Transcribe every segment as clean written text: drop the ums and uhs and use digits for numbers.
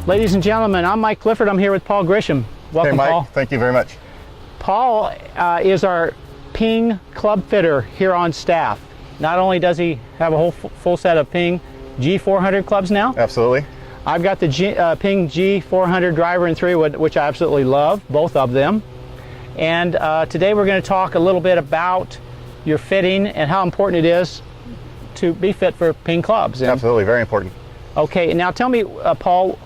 Ladies and gentlemen, I'm Mike Clifford. I'm here with Paul Grisham. Welcome, hey, Mike. Paul. Thank you very much. Paul is our Ping club fitter here on staff. Not only does he have a whole full set of Ping G400 clubs now. Absolutely. I've got the Ping G400 driver and 3-wood, which I absolutely love, both of them. And today we're going to talk a little bit about your fitting and how important it is to be fit for Ping clubs. And, absolutely, very important. Okay, now tell me, Paul,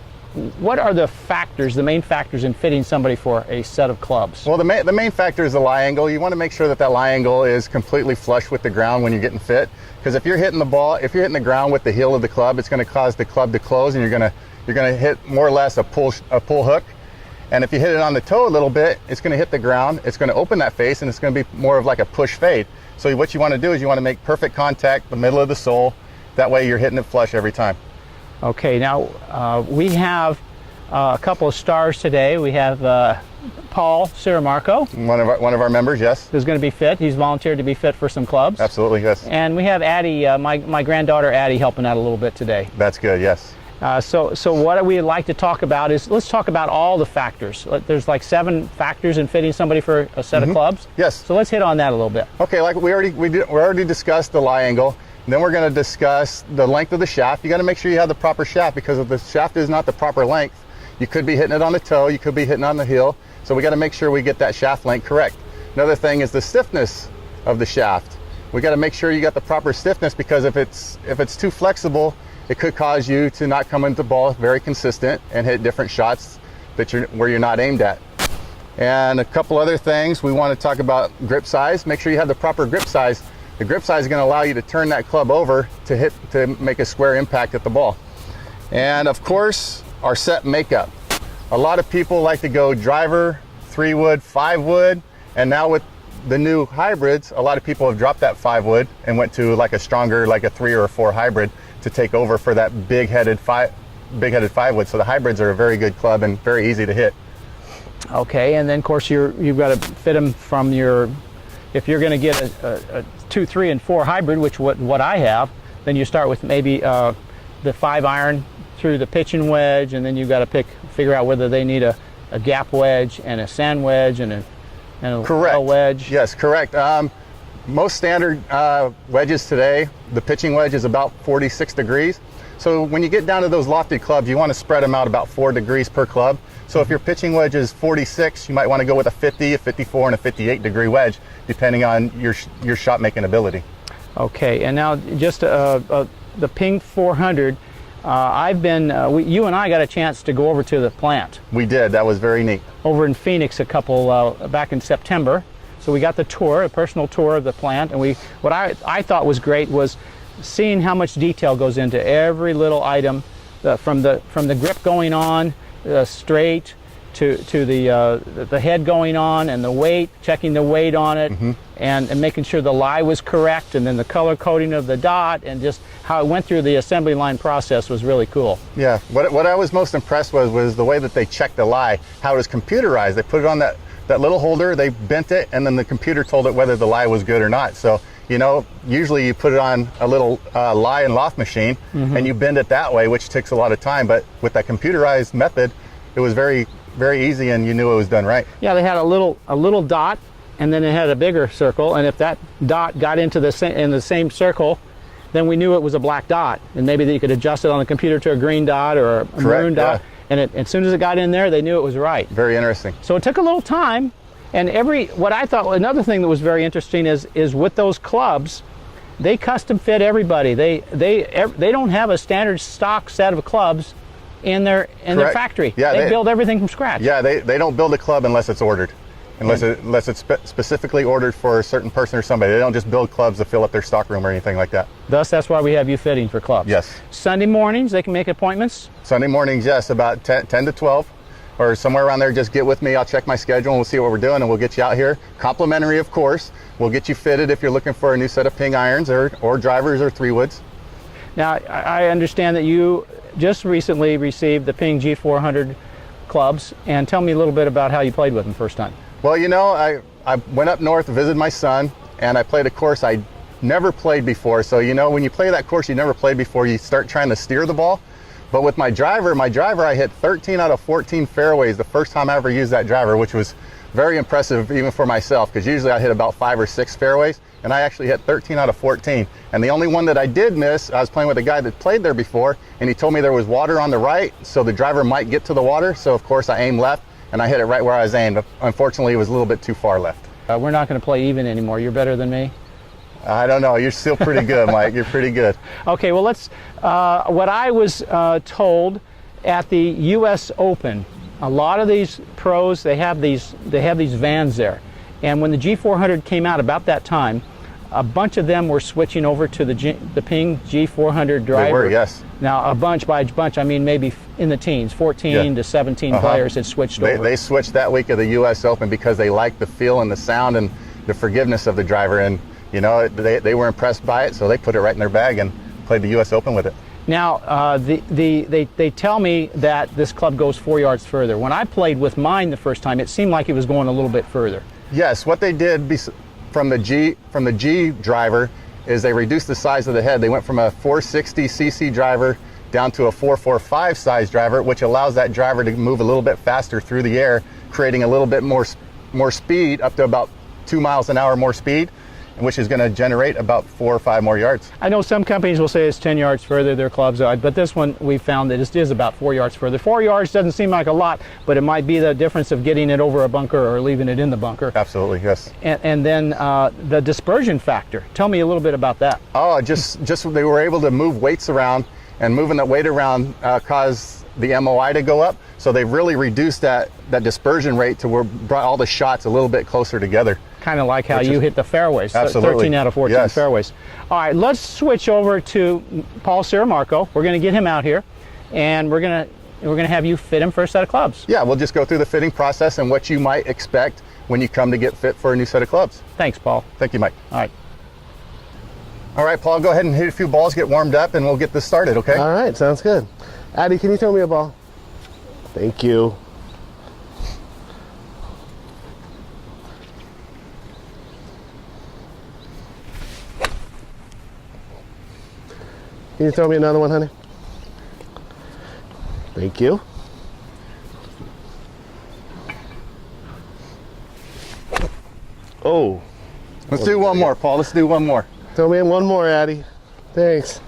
what are the factors, the main factors in fitting somebody for a set of clubs? Well, the main factor is the lie angle. You want to make sure that lie angle is completely flush with the ground when you're getting fit. Because if you're hitting the ground with the heel of the club, it's going to cause the club to close, and you're going to hit more or less a pull hook. And if you hit it on the toe a little bit, it's going to hit the ground. It's going to open that face, and it's going to be more of like a push fade. So what you want to do is you want to make perfect contact, the middle of the sole. That way you're hitting it flush every time. Okay, now we have a couple of stars today. We have Paul Ciramarco. One of our members, yes. Who's going to be fit. He's volunteered to be fit for some clubs. Absolutely, yes. And we have Addie, my granddaughter Addie, helping out a little bit today. That's good, yes. So what we like to talk about is, let's talk about all the factors. There's like 7 factors in fitting somebody for a set of clubs. Yes. So let's hit on that a little bit. Okay, like we already discussed the lie angle. And then we're going to discuss the length of the shaft. You got to make sure you have the proper shaft, because if the shaft is not the proper length, you could be hitting it on the toe, you could be hitting on the heel. So we got to make sure we get that shaft length correct. Another thing is the stiffness of the shaft. We got to make sure you got the proper stiffness, because if it's too flexible, it could cause you to not come into the ball very consistent and hit different shots where you're not aimed at. And a couple other things, we want to talk about grip size. Make sure you have the proper grip size. The grip size is going to allow you to turn that club over to make a square impact at the ball. And of course, our set makeup. A lot of people like to go driver, 3-wood, 5-wood, and now with the new hybrids, a lot of people have dropped that 5-wood and went to like a stronger, like a 3 or a 4 hybrid to take over for that big-headed 5-wood. So the hybrids are a very good club and very easy to hit. Okay, and then of course you've got to fit them from your. If you're going to get a 2, 3, and 4 hybrid, which what I have, then you start with maybe the 5-iron through the pitching wedge, and then you've got to figure out whether they need a gap wedge and a sand wedge and a well wedge. Yes, correct. Most standard wedges today, the pitching wedge is about 46 degrees. So when you get down to those lofted clubs, you want to spread them out about 4 degrees per club. So if your pitching wedge is 46, you might want to go with a 50, a 54, and a 58 degree wedge, depending on your shot making ability. Okay, and now just the Ping 400. You and I got a chance to go over to the plant. We did. That was very neat. Over in Phoenix back in September. So we got the tour, a personal tour of the plant, and what I thought was great was seeing how much detail goes into every little item, from the grip going on straight to the head going on, and the weight, checking the weight on it, and making sure the lie was correct, and then the color coding of the dot, and just how it went through the assembly line process was really cool. Yeah, what I was most impressed was the way that they checked the lie, how it was computerized. They put it on that little holder, they bent it, and then the computer told it whether the lie was good or not. So, usually you put it on a little lie and loft machine, and you bend it that way, which takes a lot of time. But with that computerized method, it was very, very easy, and you knew it was done right. Yeah, they had a little dot, and then it had a bigger circle, and if that dot got into the same circle, then we knew it was a black dot, and maybe you could adjust it on the computer to a green dot or a maroon dot. And as soon as it got in there, they knew it was right. Very interesting. So it took a little time, and what I thought, another thing that was very interesting is with those clubs, they custom fit everybody. They don't have a standard stock set of clubs in their factory. Yeah, they build everything from scratch. Yeah, they don't build a club unless it's ordered. Unless it's specifically ordered for a certain person or somebody. They don't just build clubs to fill up their stock room or anything like that. Thus, that's why we have you fitting for clubs. Yes. Sunday mornings, they can make appointments? Sunday mornings, yes, about 10 to 12 or somewhere around there. Just get with me. I'll check my schedule and we'll see what we're doing, and we'll get you out here. Complimentary, of course. We'll get you fitted if you're looking for a new set of Ping irons or drivers or 3-woods. Now, I understand that you just recently received the Ping G400 clubs, and tell me a little bit about how you played with them first time. Well, I went up north to visit my son, and I played a course I never played before. So, when you play that course you never played before, you start trying to steer the ball. But with my driver, I hit 13 out of 14 fairways the first time I ever used that driver, which was very impressive even for myself, because usually I hit about 5 or 6 fairways, and I actually hit 13 out of 14. And the only one that I did miss, I was playing with a guy that played there before, and he told me there was water on the right, so the driver might get to the water. So of course I aimed left, and I hit it right where I was aimed. Unfortunately, it was a little bit too far left. We're not going to play even anymore. You're better than me. I don't know. You're still pretty good, Mike. You're pretty good. Okay, well, let's. What I was told at the U.S. Open, a lot of these pros, they have these vans there, and when the G400 came out about that time, a bunch of them were switching over to the Ping G400 driver. They were, yes. Now, a bunch by bunch, I mean maybe in the teens, 14 to 17 players had switched over. They switched that week of the U.S. Open because they liked the feel and the sound and the forgiveness of the driver, and you know, they were impressed by it, so they put it right in their bag and played the U.S. Open with it. Now, they tell me that this club goes 4 yards further. When I played with mine the first time, it seemed like it was going a little bit further. Yes, what they did from the G driver is they reduced the size of the head. They went from a 460 cc driver down to a 445 size driver, which allows that driver to move a little bit faster through the air, creating a little bit more speed, up to about 2 miles an hour more speed, which is going to generate about 4 or 5 more yards. I know some companies will say it's 10 yards further, their clubs, but this one we found that it is about 4 yards further. 4 yards doesn't seem like a lot, but it might be the difference of getting it over a bunker or leaving it in the bunker. Absolutely, yes. And then the dispersion factor. Tell me a little bit about that. Oh, just they were able to move weights around, and moving that weight around caused the MOI to go up. So they've really reduced that dispersion rate to where brought all the shots a little bit closer together. Kind of like how you hit the fairways. Absolutely. 13 out of 14 yes. fairways. All right, let's switch over to Paul Ciramarco. We're going to get him out here, and we're going to have you fit him for a set of clubs. Yeah, we'll just go through the fitting process and what you might expect when you come to get fit for a new set of clubs. Thanks, Paul. Thank you, Mike. All right. All right, Paul, go ahead and hit a few balls, get warmed up, and we'll get this started, okay? All right, sounds good. Addy, can you throw me a ball? Thank you. Can you throw me another one, honey? Thank you. Oh. Let's do one more, Paul. Let's do one more. Throw me in one more, Addy. Thanks.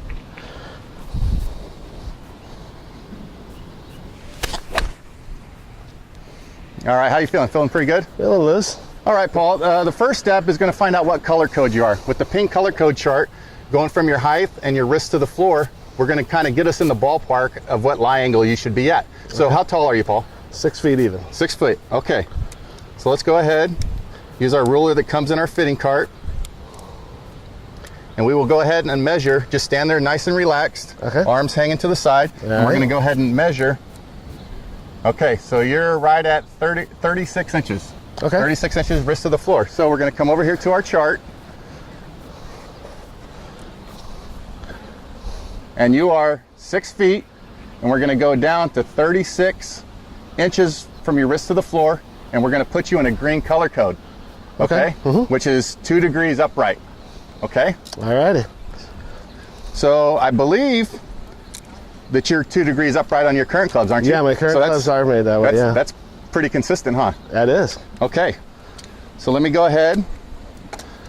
All right, how you feeling? Feeling pretty good? Feeling loose. All right, Paul, the first step is going to find out what color code you are. With the pink color code chart, going from your height and your wrist to the floor, we're going to kind of get us in the ballpark of what lie angle you should be at. So how tall are you, Paul? 6 feet even. 6 feet, okay. So let's go ahead, use our ruler that comes in our fitting cart, and we will go ahead and measure. Just stand there nice and relaxed, arms hanging to the side, and we're going to go ahead and measure. Okay, so you're right at 36 inches. Okay. 36 inches wrist to the floor. So we're going to come over here to our chart. And you are 6 feet, and we're going to go down to 36 inches from your wrist to the floor, and we're going to put you in a green color code. Okay? Which is 2 degrees upright. Okay? All righty. So I believe that you're 2 degrees upright on your current clubs, aren't you? Yeah, my current clubs are made that way, yeah. That's pretty consistent, huh? That is. Okay. So let me go ahead.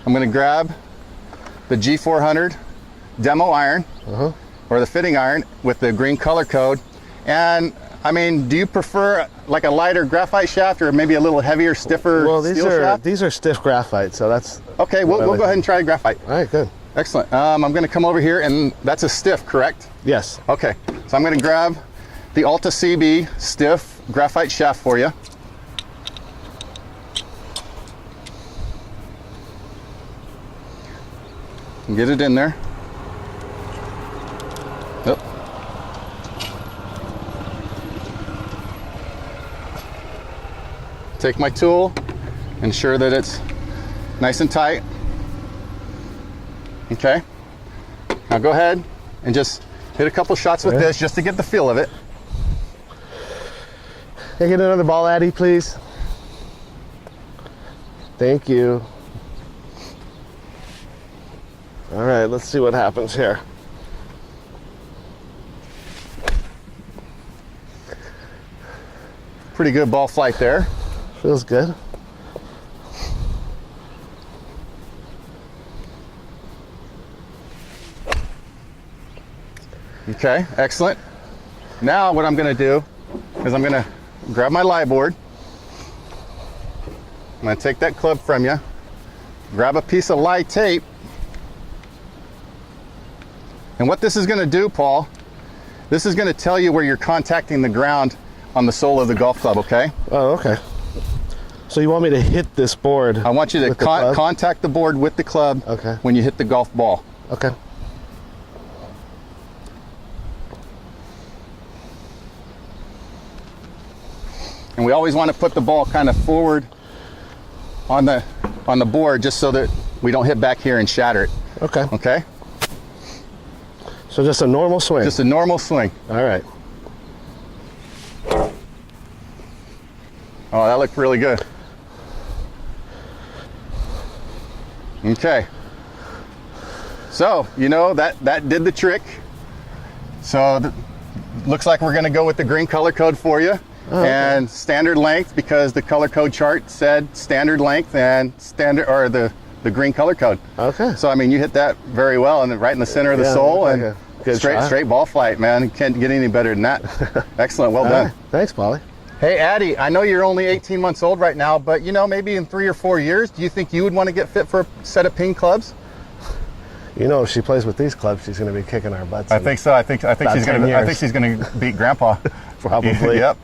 I'm going to grab the G400 demo iron, or the fitting iron with the green color code. And I mean, do you prefer like a lighter graphite shaft or maybe a little heavier, stiffer steel shaft? These are stiff graphite, so that's... Okay, we'll go ahead and try graphite. All right, good. Excellent. I'm going to come over here, and that's a stiff, correct? Yes. Okay, so I'm going to grab the Alta CB stiff graphite shaft for you. And get it in there. Yep. Take my tool, ensure that it's nice and tight. Okay. Now go ahead and just hit a couple shots with this just to get the feel of it. Can I get another ball, Addy, please? Thank you. All right, let's see what happens here. Pretty good ball flight there. Feels good. Okay, excellent. Now what I'm going to do is I'm going to grab my lie board. I'm going to take that club from you, grab a piece of lie tape, and what this is going to do, Paul, this is going to tell you where you're contacting the ground on the sole of the golf club, okay? Oh, okay. So you want me to hit this board? I want you to contact the board with the club when you hit the golf ball. Okay. And we always want to put the ball kind of forward on the board just so that we don't hit back here and shatter it. Okay. Okay? So just a normal swing? Just a normal swing. All right. Oh, that looked really good. Okay. So, you know, that did the trick. So, looks like we're going to go with the green color code for you. Oh, and standard length, because the color code chart said standard length and standard, or the green color code. Okay. So, I mean, you hit that very well, and right in the center of the sole, and straight ball flight, man. You can't get any better than that. Excellent. Well done. Right. Thanks, Polly. Hey, Addie, I know you're only 18 months old right now, but you know, maybe in 3 or 4 years, do you think you would want to get fit for a set of ping clubs? You know, if she plays with these clubs, she's going to be kicking our butts. I think so. I think she's going to beat Grandpa. Probably. Yep.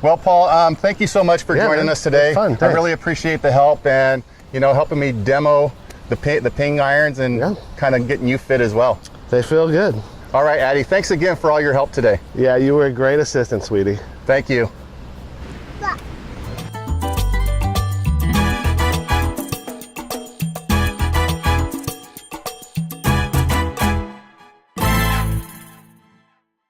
Well, Paul, thank you so much for joining us today. Fun. I really appreciate the help and, you know, helping me demo the ping irons and kind of getting you fit as well. They feel good. All right, Addie, thanks again for all your help today. Yeah, you were a great assistant, sweetie. Thank you.